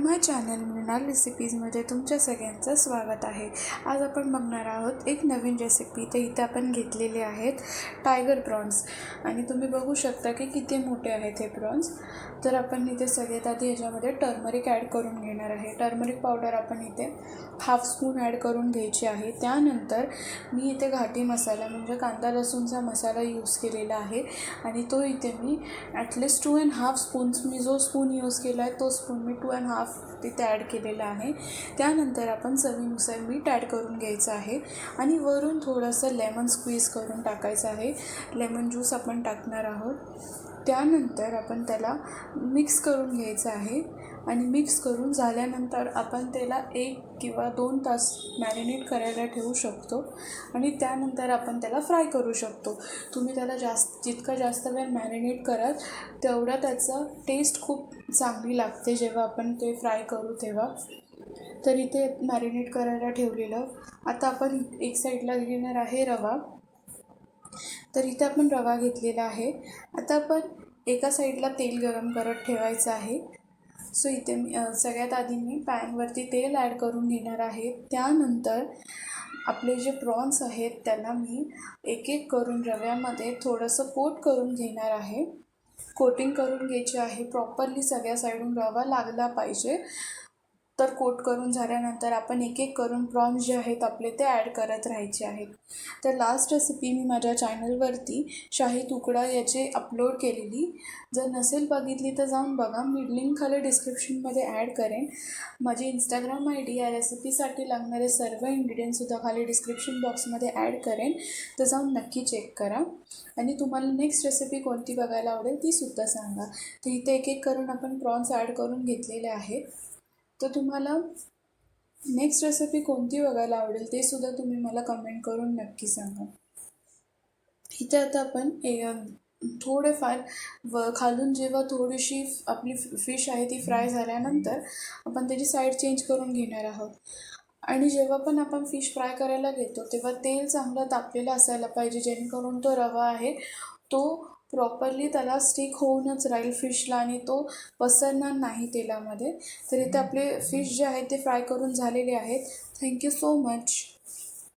माय channel Mrinal रेसिपीजमध्ये तुमच्या सगळ्यांचं स्वागत आहे। आज आपण बघणार आहोत एक नवीन रेसिपी। तर इथे आपण घेतलेले आहेत टायगर प्रॉन्स आणि तुम्ही बघू शकता की किती मोठे आहेत हे प्रॉन्स। तर आपण इथे सगळ्यात आधी याच्यामध्ये टर्मरिक ॲड करून घेणार आहे। टर्मरिक पावडर आपण इथे हाफ स्पून ॲड करून घ्यायची आहे। त्यानंतर मी इथे घाटी मसाला म्हणजे कांदा लसूणचा मसाला यूज केलेला आहे आणि तो इथे मी ॲटलिस्ट 2.5 स्पून्स, मी जो स्पून यूज केला आहे तो स्पून मी 2.5 तिथे ॲड केलेला आहे। त्यानंतर आपण चवीनुसार मीठ ॲड करून घ्यायचं आहे आणि वरून थोडंसं लेमन स्क्वीज करून टाकायचं आहे। लेमन ज्यूस आपण टाकणार आहोत। त्यानंतर आपण त्याला मिक्स करून घ्यायचं आहे आणि मिक्स करून झाल्यानंतर आपण त्याला 1 किंवा 2 तास मॅरिनेट करायला ठेवू शकतो आणि त्यानंतर आपण त्याला फ्राय करू शकतो। तुम्ही त्याला जितका जास्त वेळ मॅरिनेट कराल तेवढा त्याचा टेस्ट खूप चांगली लागते जेव्हा आपण ते फ्राय करू तेव्हा। तर इथे मॅरिनेट करायला ठेवलेलं। आता आपण एक साईडला घेणार आहे रवा। तर इथे आपण रवा घेतलेला आहे। आता आपण एका साईडला तेल गरम करत ठेवायचं आहे। सो इथे सगळ्यात आधी मी पॅनवरती तेल ॲड करून घेणार आहे। त्यानंतर आपले जे प्रॉन्स आहेत त्याला मी एक एक करून रव्यामध्ये थोडंसं कोट करून घेणार आहे। कोटिंग करून घ्यायची आहे प्रॉपरली, सगळ्या साईडून रवा लागला पाहिजे। तर कोट करून झाल्यानंतर आपण एक एक करून प्रॉन्स जे आहेत आपले ते ॲड करत राहायचे आहेत। तर लास्ट रेसिपी मी माझ्या चॅनलवरती शाही तुकडा याची अपलोड केलेली, जर नसेल बघितली तर जाऊन बघा। मी लिंक खाली डिस्क्रिप्शनमध्ये ॲड करेन। माझी इंस्टाग्राम ID या रेसिपीसाठी लागणारे सर्व इन्ग्रेडियंट्ससुद्धा खाली डिस्क्रिप्शन बॉक्समध्ये ॲड करेन, तर जाऊन नक्की चेक करा आणि तुम्हाला नेक्स्ट रेसिपी कोणती बघायला आवडेल तीसुद्धा सांगा। तर इथे एक एक करून आपण प्रॉन्स ॲड करून घेतलेले आहेत। तर तुम्हाला नेक्स्ट रेसिपी कोणती बघायला आवडेल ते सुद्धा तुम्ही मला कमेंट करून नक्की सांगा। इथे आता आपण थोडेफार खालून जेव्हा थोडीशी आपली फिश आहे ती फ्राय झाल्यानंतर आपण त्याची साईड चेंज करून घेणार आहोत। आणि जेव्हा पण आपण फिश फ्राय करायला घेतो तेव्हा तेल चांगलं तापलेलं असायला पाहिजे, जेणेकरून तो रवा आहे तो प्रॉपरली त्याला स्टिक होऊनच राहील फिशला आणि तो पसरणार नाही तेलामध्ये। तर इथे आपले फिश जे आहेत ते फ्राय करून झालेले आहेत। Thank you so much.